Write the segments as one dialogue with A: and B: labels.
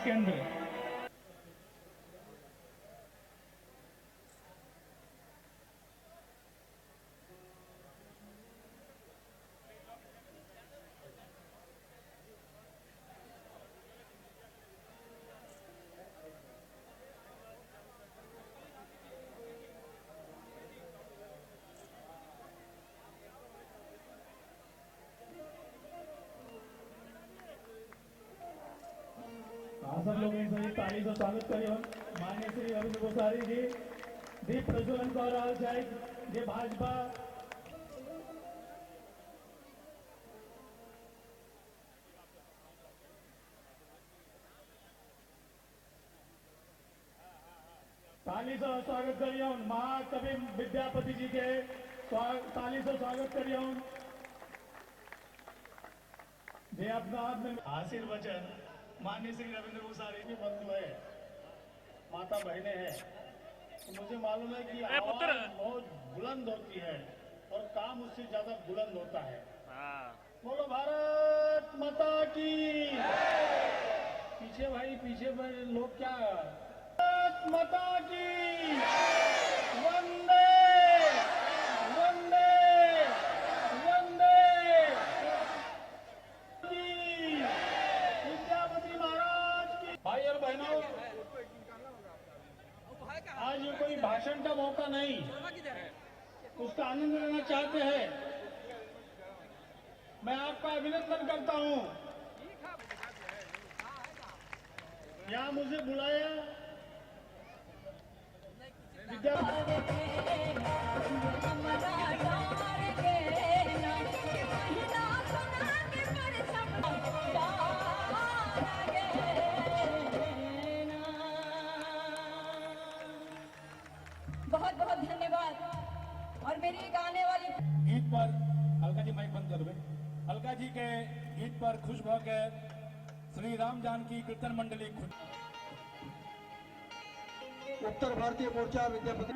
A: महाराज केंद्र। सब लोग सभी ताली से स्वागत करियो। माननीय श्री रविंद्र गोसारी जी दीप प्रज्वलन कर रहा है। जे भाजपा ताली से स्वागत करियो। महाकवि विद्यापति जी के ताली से स्वागत करियो। जे अपना आशीर्वचन माननीय श्री रविंद्र गोसारी जी बंधु है, माता बहने हैं, तो मुझे मालूम है कि आवाज बहुत बुलंद होती है और काम उससे ज्यादा बुलंद होता है। बोलो भारत माता की। पीछे भाई पीछे लोग क्या, भारत माता की। वंदे वंदे वंदे भाई और बहनों, आज ये कोई भाषण का मौका नहीं, उसका आनंद लेना चाहते हैं। मैं आपका अभिनंदन करता हूं। यहाँ मुझे बुलाया
B: बहुत बहुत धन्यवाद। और मेरी गाने वाली
A: गीत पर अलका जी माइक बंद कर दे। अलका जी के गीत पर खुश होकर श्री राम जानकी कीर्तन मंडली
C: उत्तर भारतीय मोर्चा विद्यापति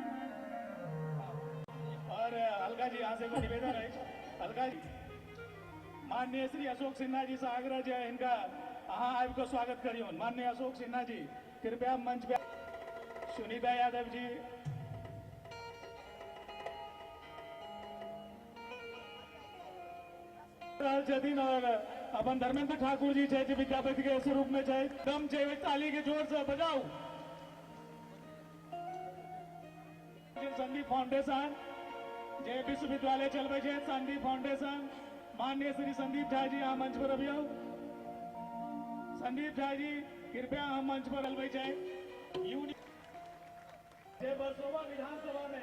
A: और अलका जी यहाँ से निवेदन है। अलका जी माननीय श्री अशोक सिन्हा जी से आग्रह है, इनका हाँ आपको स्वागत करियो। माननीय अशोक सिन्हा जी कृपया मंच पे। सुनीता यादव जी, जतीन और अपन धर्मेंद्र ठाकुर जी जय विद्यापति के स्वरूप में जय दम जय ताली के जोर से बजाओ। संदीप फाउंडेशन जय विश्वविद्यालय चल बजे संदीप फाउंडेशन। माननीय श्री संदीप झा जी यहाँ मंच पर अभी आओ। संदीप झा जी कृपया हम मंच पर अलवाई जाए। जय बरसोवा विधानसभा में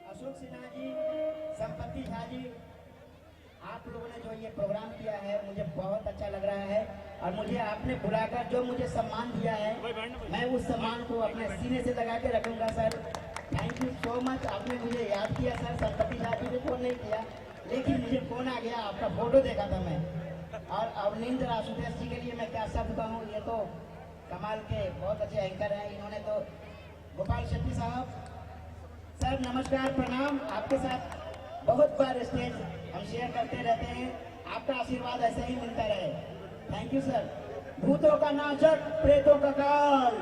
D: अशोक सिन्हा जी, संपत्ति झा जी, आप लोगों ने जो ये प्रोग्राम किया है मुझे बहुत अच्छा लग रहा है। और मुझे आपने बुलाकर जो मुझे सम्मान दिया है, मैं उस सम्मान को अपने सीने से लगा के रखूंगा sir. Thank you so much. आपने मुझे याद किया सर। संपत्ति झा जी ने फोन नहीं किया, लेकिन मुझे फोन आ गया, आपका फोटो देखा था मैं। और अवनींद्र आशुतोष जी के लिए मैं क्या शब्द कहूँ, ये तो कमाल के बहुत अच्छे एंकर हैं। इन्होंने तो गोपाल शेट्टी साहब सर नमस्कार प्रणाम। आपके साथ बहुत बार स्टेज हम शेयर करते रहते हैं, आपका आशीर्वाद ऐसे ही मिलता रहे। Thank you sir. भूतों का नाचक प्रेतों का काल,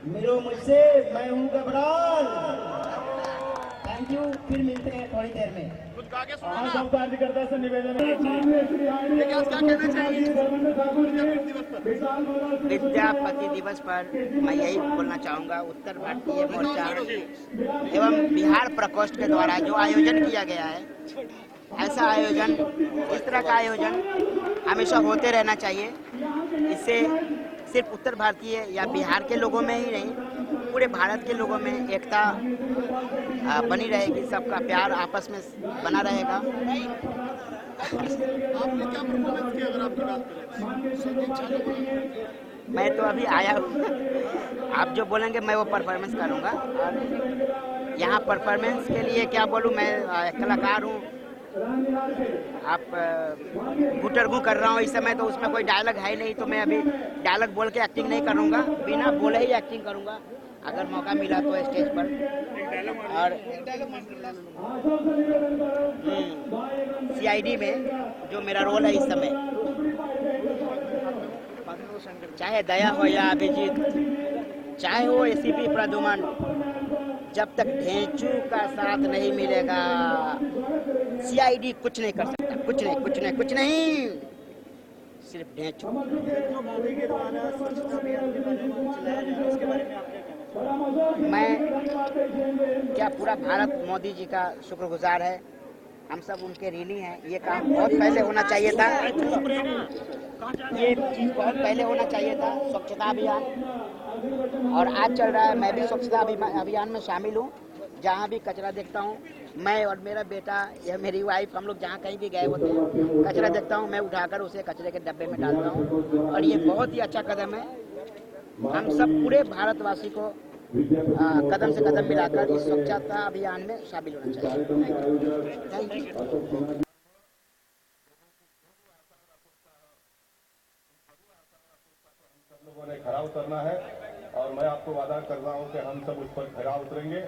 D: मिलो मुझसे मैं हूँ घबराल। Thank you. फिर मिलते हैं थोड़ी देर में।
A: सब कार्यकर्ता से निवेदन है।
E: विद्यापति दिवस पर मैं यही बोलना चाहूँगा, उत्तर भारतीय मोर्चा एवं बिहार प्रकोष्ठ के द्वारा जो आयोजन किया गया है, ऐसा आयोजन, इस तरह का आयोजन हमेशा होते रहना चाहिए। इससे सिर्फ उत्तर भारतीय या बिहार के लोगों में ही नहीं, पूरे भारत के लोगों में एकता बनी रहेगी, सबका प्यार आपस में बना रहेगा।
C: आपने क्या परफॉर्मेंस किया अगर आपकी बात करें?
E: मैं तो अभी आया हूँ, आप जो बोलेंगे मैं वो परफॉर्मेंस करूँगा। और यहाँ परफॉर्मेंस के लिए क्या बोलूँ, मैं एक कलाकार हूँ। आप गुटरगू कर रहा हूँ इस समय, तो उसमें कोई डायलॉग है नहीं, तो मैं अभी डायलॉग बोल के एक्टिंग नहीं करूँगा, बिना बोले ही एक्टिंग करूँगा। अगर मौका मिला तो स्टेज पर। और CID में जो मेरा रोल है इस समय, चाहे दया हो या अभिजीत, चाहे वो ACP प्रद्युमन, जब तक ढेंचू का साथ नहीं मिलेगा CID कुछ नहीं कर सकता। कुछ नहीं, सिर्फ ढेंचू। मैं क्या, पूरा भारत मोदी जी का शुक्रगुजार है। हम सब उनके ऋणी हैं। ये काम बहुत पहले होना चाहिए था, ये चीज बहुत पहले होना चाहिए था, स्वच्छता अभियान। और आज चल रहा है, मैं भी स्वच्छता अभियान में शामिल हूँ। जहाँ भी कचरा देखता हूँ, मैं और मेरा बेटा या मेरी वाइफ, हम लोग जहाँ कहीं भी गए होते हैं, कचरा देखता हूँ, मैं उठाकर उसे कचरे के डब्बे में डालता हूँ। और ये बहुत ही अच्छा कदम है। हम सब पूरे भारतवासी को कदम से कदम मिलाकर इस स्वच्छता अभियान में शामिल होना चाहिए। Thank you.
F: लोगों ने खरा उतरना है और मैं आपको वादा कर रहा हूं कि हम सब उस पर खरा उतरेंगे।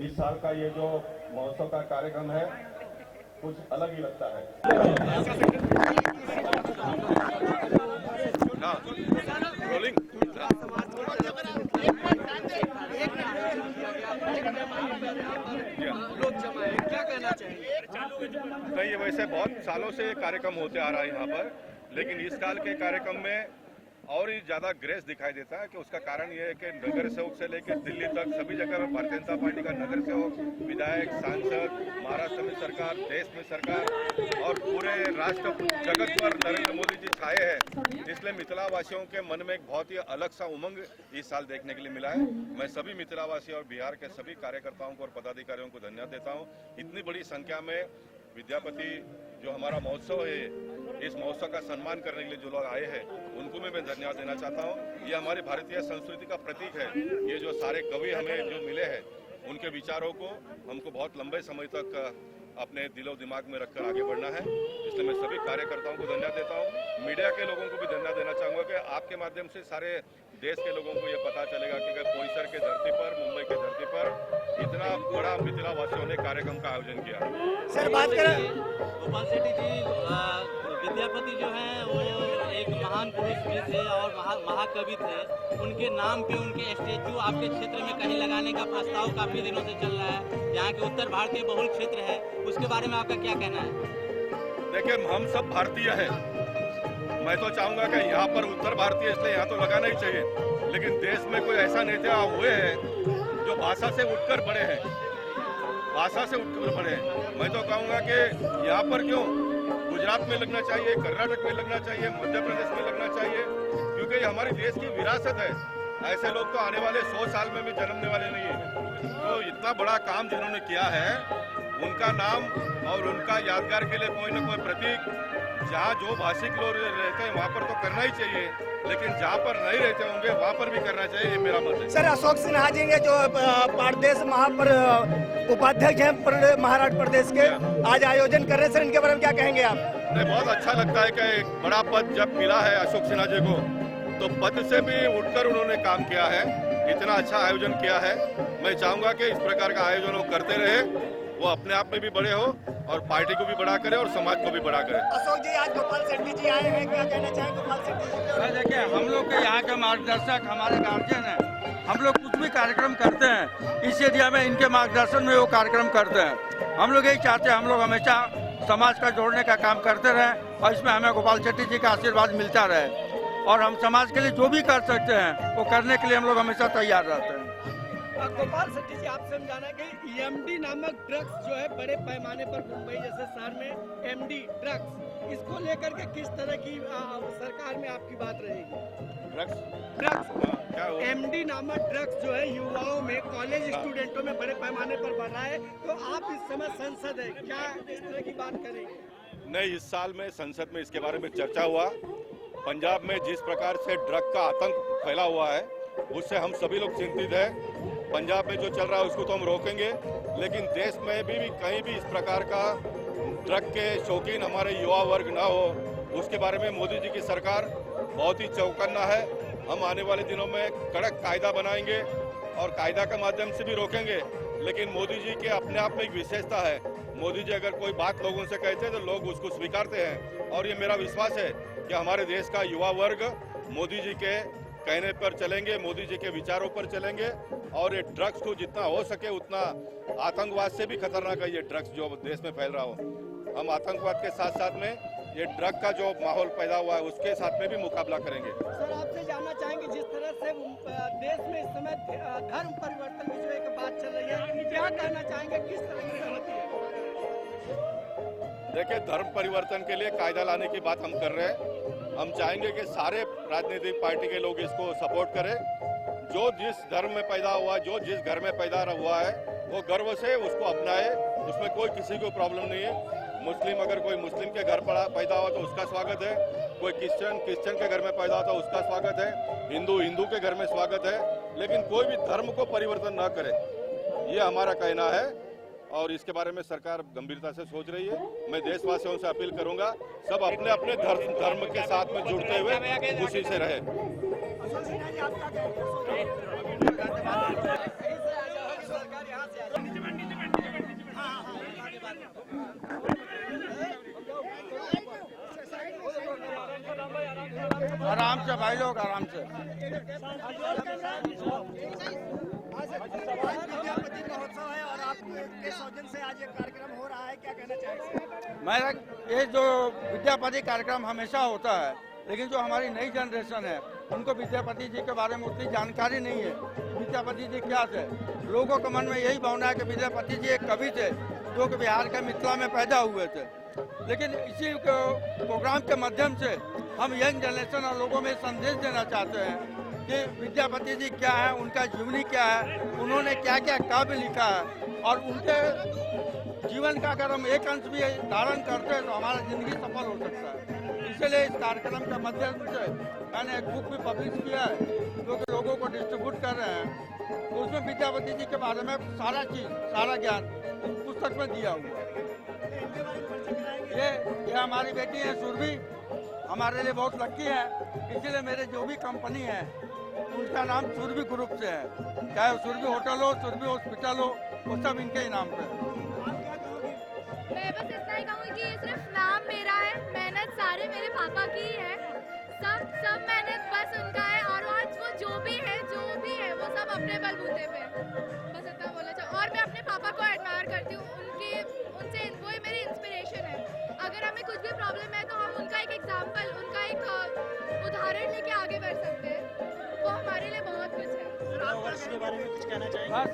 F: इस साल का ये जो महोत्सव का कार्यक्रम है कुछ अलग ही लगता है।
G: नहीं, ये वैसे बहुत सालों से कार्यक्रम होते आ रहा है यहाँ पर, लेकिन इस साल के कार्यक्रम में और ही ज़्यादा ग्रेस दिखाई देता है। कि उसका कारण ये है कि नगर सेवक से लेकर दिल्ली तक सभी जगह में भारतीय जनता पार्टी का नगर सेवक, विधायक, सांसद, महाराष्ट्र में सरकार, देश में सरकार और पूरे राष्ट्र जगत पर नरेंद्र मोदी जी छाए हैं। इसलिए मिथिलावासियों के मन में एक बहुत ही अलग सा उमंग इस साल देखने के लिए मिला है। मैं सभी मिथिलावासी और बिहार के सभी कार्यकर्ताओं को और पदाधिकारियों को धन्यवाद देता हूँ। इतनी बड़ी संख्या में विद्यापति जो हमारा महोत्सव है, इस महोत्सव का सम्मान करने के लिए जो लोग आए हैं उनको भी मैं धन्यवाद देना चाहता हूँ। ये हमारी भारतीय संस्कृति का प्रतीक है। ये जो सारे कवि हमें जो मिले हैं उनके विचारों को हमको बहुत लंबे समय तक अपने दिलो दिमाग में रखकर आगे बढ़ना है। इसलिए मैं सभी कार्यकर्ताओं को धन्यवाद देता हूँ। मीडिया के लोगों को भी धन्यवाद देना चाहूँगा कि आपके माध्यम से सारे देश के लोगों को ये पता चलेगा कि बोईसर के धरती पर, मुंबई के धरती पर इतना बड़ा मिथिलावासियों ने कार्यक्रम का आयोजन किया।
C: सर बात करें,
H: गोपाल शेट्टी जी, विद्यापति जो हैं वो एक महान पुरुष भी थे और महाकवि थे। उनके नाम पे उनके स्टेचू आपके क्षेत्र में कहीं लगाने का प्रस्ताव काफी दिनों से चल रहा है। यहाँ के उत्तर भारतीय बहुल क्षेत्र है, उसके बारे में आपका क्या कहना है?
G: देखिए, हम सब भारतीय हैं। मैं तो चाहूंगा कि यहाँ पर उत्तर भारतीय इसलिए यहाँ तो लगाना ही चाहिए, लेकिन देश में कोई ऐसा नेता हुए हैं जो भाषा से उठकर बड़े हैं, भाषा से उठकर बड़े हैं। मैं तो कहूँगा कि यहाँ पर क्यों गुजरात में लगना चाहिए, कर्नाटक में लगना चाहिए, मध्य प्रदेश में लगना चाहिए, क्योंकि ये हमारे देश की विरासत है। ऐसे लोग तो आने वाले 100 साल में भी जन्मने वाले नहीं है। तो इतना बड़ा काम जिन्होंने किया है, उनका नाम और उनका यादगार के लिए कोई न कोई प्रतीक जहाँ जो भाषिक लोग रहते हैं वहाँ पर तो करना ही चाहिए, लेकिन जहाँ पर नहीं रहते होंगे वहाँ पर भी करना चाहिए। ये मेरा मत है।
C: सर अशोक सिन्हा जी के जो प्रदेश उपाध्यक्ष हैं महाराष्ट्र प्रदेश के, आज आयोजन कर रहे हैं, सर इनके बारे में क्या कहेंगे आप?
G: नहीं, बहुत अच्छा लगता है कि एक बड़ा पद जब मिला है अशोक सिन्हा जी को, तो पद से भी उठकर उन्होंने काम किया है, इतना अच्छा आयोजन किया है। मैं चाहूँगा कि इस प्रकार का आयोजन वो करते रहे, वो अपने आप में भी बड़े हो और पार्टी को भी बड़ा करे और समाज को भी बड़ा करे।
C: अशोक जी, आज गोपाल शेट्टी जी आए हैं, क्या कहना चाहेंगे गोपाल शेट्टी जी?
I: देखिए, हम लोग के यहाँ के मार्गदर्शक हमारे गार्जियन हैं। हम लोग कुछ भी कार्यक्रम करते हैं इस एरिया में इनके मार्गदर्शन में वो कार्यक्रम करते हैं। हम लोग यही चाहते हैं, हम लोग हमेशा समाज का जोड़ने का काम करते रहें और इसमें हमें गोपाल शेट्टी जी का आशीर्वाद मिलता रहे और हम समाज के लिए जो भी कर सकते हैं वो करने के लिए हम लोग हमेशा तैयार रहते हैं।
C: गोपाल शेट्टी जी, आपसे हम जाना कि EMD नामक ड्रग्स जो है बड़े पैमाने पर मुंबई जैसे शहर में MD ड्रग्स, इसको लेकर के किस तरह की सरकार में आपकी बात रहेगी? ड्रग्स MD नामक ड्रग्स जो है युवाओं में, कॉलेज स्टूडेंटों में बड़े पैमाने पर बढ़ रहा है, तो आप इस समय संसद है, क्या इस तरह की बात करेंगे?
G: नहीं, इस साल में संसद में इसके बारे में चर्चा हुआ। पंजाब में जिस प्रकार से ड्रग का आतंक फैला हुआ है उससे हम सभी लोग चिंतित हैं। पंजाब में जो चल रहा है उसको तो हम रोकेंगे, लेकिन देश में भी कहीं भी इस प्रकार का ड्रग के शौकीन हमारे युवा वर्ग ना हो, उसके बारे में मोदी जी की सरकार बहुत ही चौकन्ना है। हम आने वाले दिनों में कड़क कायदा बनाएंगे और कायदा के माध्यम से भी रोकेंगे। लेकिन मोदी जी के अपने आप में एक विशेषता है, मोदी जी अगर कोई बात लोगों से कहते हैं तो लोग उसको स्वीकारते हैं। और ये मेरा विश्वास है कि हमारे देश का युवा वर्ग मोदी जी के कहने पर चलेंगे, मोदी जी के विचारों पर चलेंगे। और ये ड्रग्स को जितना हो सके उतना, आतंकवाद से भी खतरनाक है ये ड्रग्स जो देश में फैल रहा हो। हम आतंकवाद के साथ साथ में ये ड्रग का जो माहौल पैदा हुआ है उसके साथ में भी मुकाबला करेंगे।
C: सर, आपसे जानना चाहेंगे, जिस तरह से देश में इस समय धर्म परिवर्तन की जो एक बात चल रही है, क्या कहना चाहेंगे, किस तरह की सहमति है?
G: देखिए, धर्म परिवर्तन के लिए कायदा लाने की बात हम कर रहे हैं। हम चाहेंगे कि सारे राजनीतिक पार्टी के लोग इसको सपोर्ट करें। जो जिस धर्म में पैदा हुआ, जो जिस घर में पैदा हुआ है, वो गर्व से उसको अपनाए, उसमें कोई किसी को प्रॉब्लम नहीं है। मुस्लिम अगर कोई मुस्लिम के घर पैदा हो तो उसका स्वागत है, कोई क्रिश्चियन के घर में पैदा हो तो उसका स्वागत है, हिंदू के घर में स्वागत है। लेकिन कोई भी धर्म को परिवर्तन न करे, ये हमारा कहना है। और इसके बारे में सरकार गंभीरता से सोच रही है। मैं देशवासियों से अपील करूंगा, सब अपने अपने धर्म के साथ में जुड़ते हुए खुशी से रहे।
I: आराम से भाई लोग, आराम से।
C: विद्यापति महोत्सव है और आपके सौजन्य से आज ये कार्यक्रम हो रहा है, क्या कहना चाहेंगे?
I: मेरा ये जो विद्यापति कार्यक्रम हमेशा होता है, लेकिन जो हमारी नई जनरेशन है उनको विद्यापति जी के बारे में उतनी जानकारी नहीं है। विद्यापति जी क्या थे? लोगों के मन में यही भावना है कि विद्यापति जी एक कवि थे जो कि बिहार के मिथिला में पैदा हुए थे। लेकिन इसी प्रोग्राम के माध्यम से हम यंग जनरेशन और लोगों में संदेश देना चाहते हैं कि विद्यापति जी क्या है, उनका जीवनी क्या है, उन्होंने क्या क्या काव्य लिखा है, और उनके जीवन का अगर हम एक अंश भी धारण करते हैं तो हमारा जिंदगी सफल हो सकता है। इसलिए इस कार्यक्रम के माध्यम से मैंने एक बुक भी पब्लिश किया है जो कि लोगों को डिस्ट्रीब्यूट कर रहे हैं। तो उसमें विद्यापति जी के बारे में सारा ज्ञान पुस्तक में दिया हुआ है। ये हमारी बेटी है सुरभि, हमारे लिए बहुत लकी है। इसीलिए मेरे जो भी कंपनी है उनका नाम सुरभि ग्रुप से है, चाहे सुरभि होटल हो, सुरभि हॉस्पिटल हो, वो सब इनके ही नाम पे है।
J: मैं बस इतना ही कहूँगी कि ये सिर्फ नाम मेरा है, मेहनत सारे मेरे पापा की ही है। सब मेहनत बस उनका है, और आज वो जो भी है वो सब अपने बलबूते पे, बस इतना बोलना चाहूँ। और मैं अपने पापा को एडमायर करती हूँ, उनसे वो ही मेरी इंस्पिरेशन है। अगर हमें कुछ भी प्रॉब्लम है तो हम उनका एक एग्जाम्पल, उनका एक उदाहरण लेके आगे बढ़ सकते हैं। वो हमारे लिए बहुत कुछ है।
C: नववर्ष के बारे में कुछ कहना चाहेंगे?
I: बस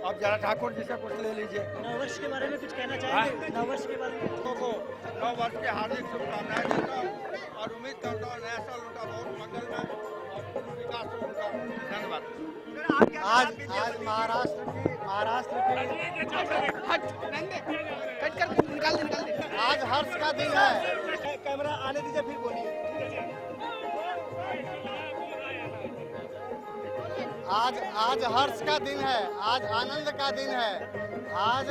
I: अब जरा ठाकुर जी से कुछ ले लीजिए।
C: नववर्ष के बारे में कुछ कहना चाहेंगे? नववर्ष के बारे में
I: लोगों को नववर्ष की हार्दिक शुभकामनाएं देता हूँ और उम्मीद करता हूँ नया साल उनका बहुत मंगलमय और पूर्ण विकास हो उनका। धन्यवाद।
C: आज महाराष्ट्र की आज हर्ष का दिन है। कैमरा आने दीजिए, फिर बोलिए। आज हर्ष का दिन है, आज आनंद का दिन है। आज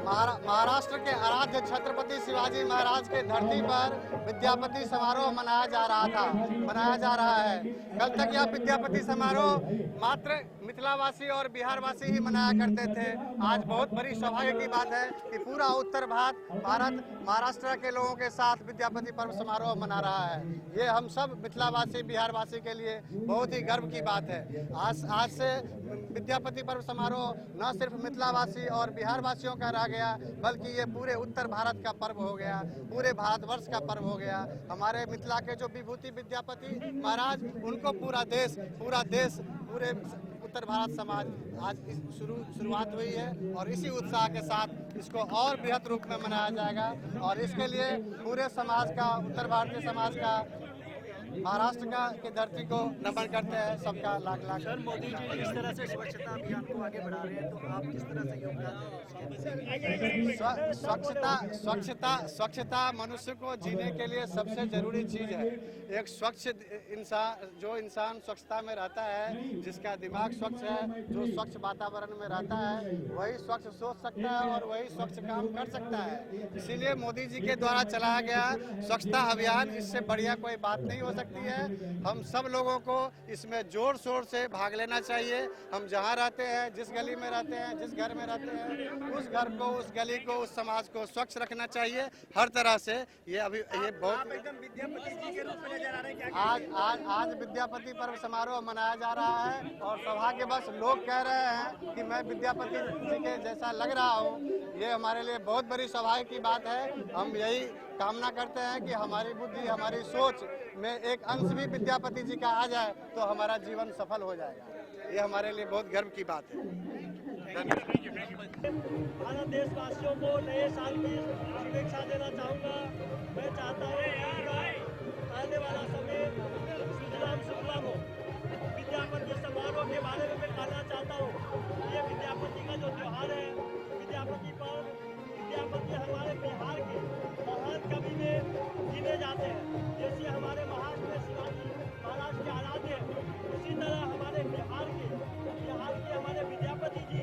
C: महाराष्ट्र के आराध्य छत्रपति शिवाजी महाराज के धरती पर विद्यापति समारोह मनाया जा रहा है। कल तक यह विद्यापति समारोह मात्र मिथिलावासी और बिहारवासी ही मनाया करते थे। आज बहुत बड़ी सौभाग्य की बात है कि पूरा उत्तर भारत महाराष्ट्र के लोगों के साथ विद्यापति पर्व समारोह मना रहा है। ये हम सब मिथिलावासी बिहारवासी के लिए बहुत ही गर्व की बात है। आज से विद्यापति पर्व समारोह न सिर्फ मिथिलावासी और बिहारवासियों का रह गया, बल्कि ये पूरे उत्तर भारत का पर्व हो गया, पूरे भारतवर्ष का पर्व हो गया। हमारे मिथिला के जो विभूति विद्यापति महाराज, उनको पूरा देश पूरे उत्तर भारत समाज आज शुरुआत हुई है और इसी उत्साह के साथ इसको और बृहद रूप में मनाया जाएगा। और इसके लिए पूरे समाज का, उत्तर भारतीय समाज का, महाराष्ट्र की धरती को नमन करते हैं। सबका लाख लाख। सर, मोदी जी इस तरह से स्वच्छता अभियान को आगे बढ़ा रहे हैं, तो आप किस तरह से योगदान दें? स्वच्छता मनुष्य को जीने के लिए सबसे जरूरी चीज है। एक स्वच्छ इंसान स्वच्छता में रहता है, जिसका दिमाग स्वच्छ है, जो स्वच्छ वातावरण में रहता है, वही स्वच्छ सोच सकता है और वही स्वच्छ काम कर सकता है। इसीलिए मोदी जी के द्वारा चलाया गया स्वच्छता अभियान, इससे बढ़िया कोई बात नहीं हो सकती।
K: सकती है। हम सब लोगों को इसमें जोर शोर से भाग लेना चाहिए। हम जहाँ रहते हैं, जिस गली में रहते हैं, जिस घर में रहते हैं, उस घर को, उस गली को, उस समाज को स्वच्छ रखना चाहिए हर तरह से। ये बहुत
C: एकदम विद्यापति जी के रूप में नजर आ रहे हैं, क्या
K: आज विद्यापति पर्व समारोह मनाया जा रहा है और सौभाग्यवश लोग कह रहे हैं कि मैं विद्यापति जी के जैसा लग रहा हूँ। ये हमारे लिए बहुत बड़ी सौभाग्य की बात है। हम यही कामना करते हैं कि हमारी बुद्धि, हमारी सोच में एक अंश भी विद्यापति जी का आ जाए तो हमारा जीवन सफल हो जाएगा। ये हमारे लिए बहुत गर्व की बात है।
C: भारत देशवासियों को नए साल की शुभेच्छा देना चाहूँगा। मैं चाहता हूँ आने वाला समय सुजलाम सुफलाम हो। विद्यापति समारोह के बारे में मैं कहना चाहता हूँ। ये विद्यापति का जो त्योहार है, विद्यापति पर्व, विद्यापति हमारे बिहार के महान कवि में गिने जाते हैं। जैसे हमारे महाराष्ट्र में शिवाजी महाराज के आराध्य, उसी तरह हमारे बिहार के हमारे विद्यापति जी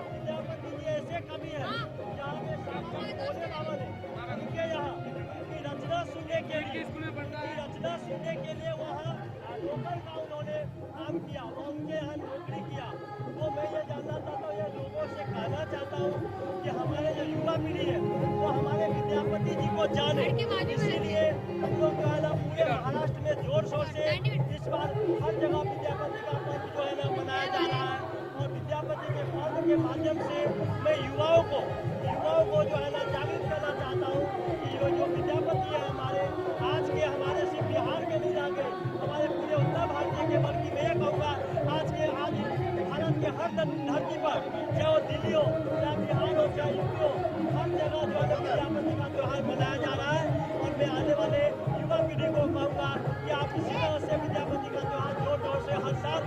C: विद्यापति जी ऐसे कवि हैं जहाँ में बोले बाबा ने उनके यहाँ उनकी रचना सुनने के लिए वहाँ लोकल का उन्होंने काम किया और उनके यहाँ नौकरी किया। तो मैं ये जानना चाहता हूँ, ये लोगों से कहना चाहता हूँ कि हमारे जो युवा पीढ़ी है वो हमारे विद्यापति जी को जाने। इसीलिए हम लोग जो है ना पूरे महाराष्ट्र में जोर शोर से इस बार हर जगह विद्यापति का पर्व जो है ना मनाया जा रहा है। और विद्यापति के पर्व के माध्यम से मैं युवाओं को जो है ना जागरूक करना चाहता हूँ कि जो विद्यापति है हमारे सिर्फ बिहार के नहीं रह गए, हमारे पूरे उत्तर भारतीय के, बल्कि मैं ये कहूँगा आज भारत के हर धरती पर, चाहे वो दिल्ली हो, चाहे बिहार हो, चाहे यूपी हो, हर जगह जो है विद्यापति का त्योहार मनाया जा रहा है। और मैं आने वाले युवा पीढ़ी को कहूँगा कि आप इसी तरह से विद्यापति का त्योहार जोर शोर से हर साल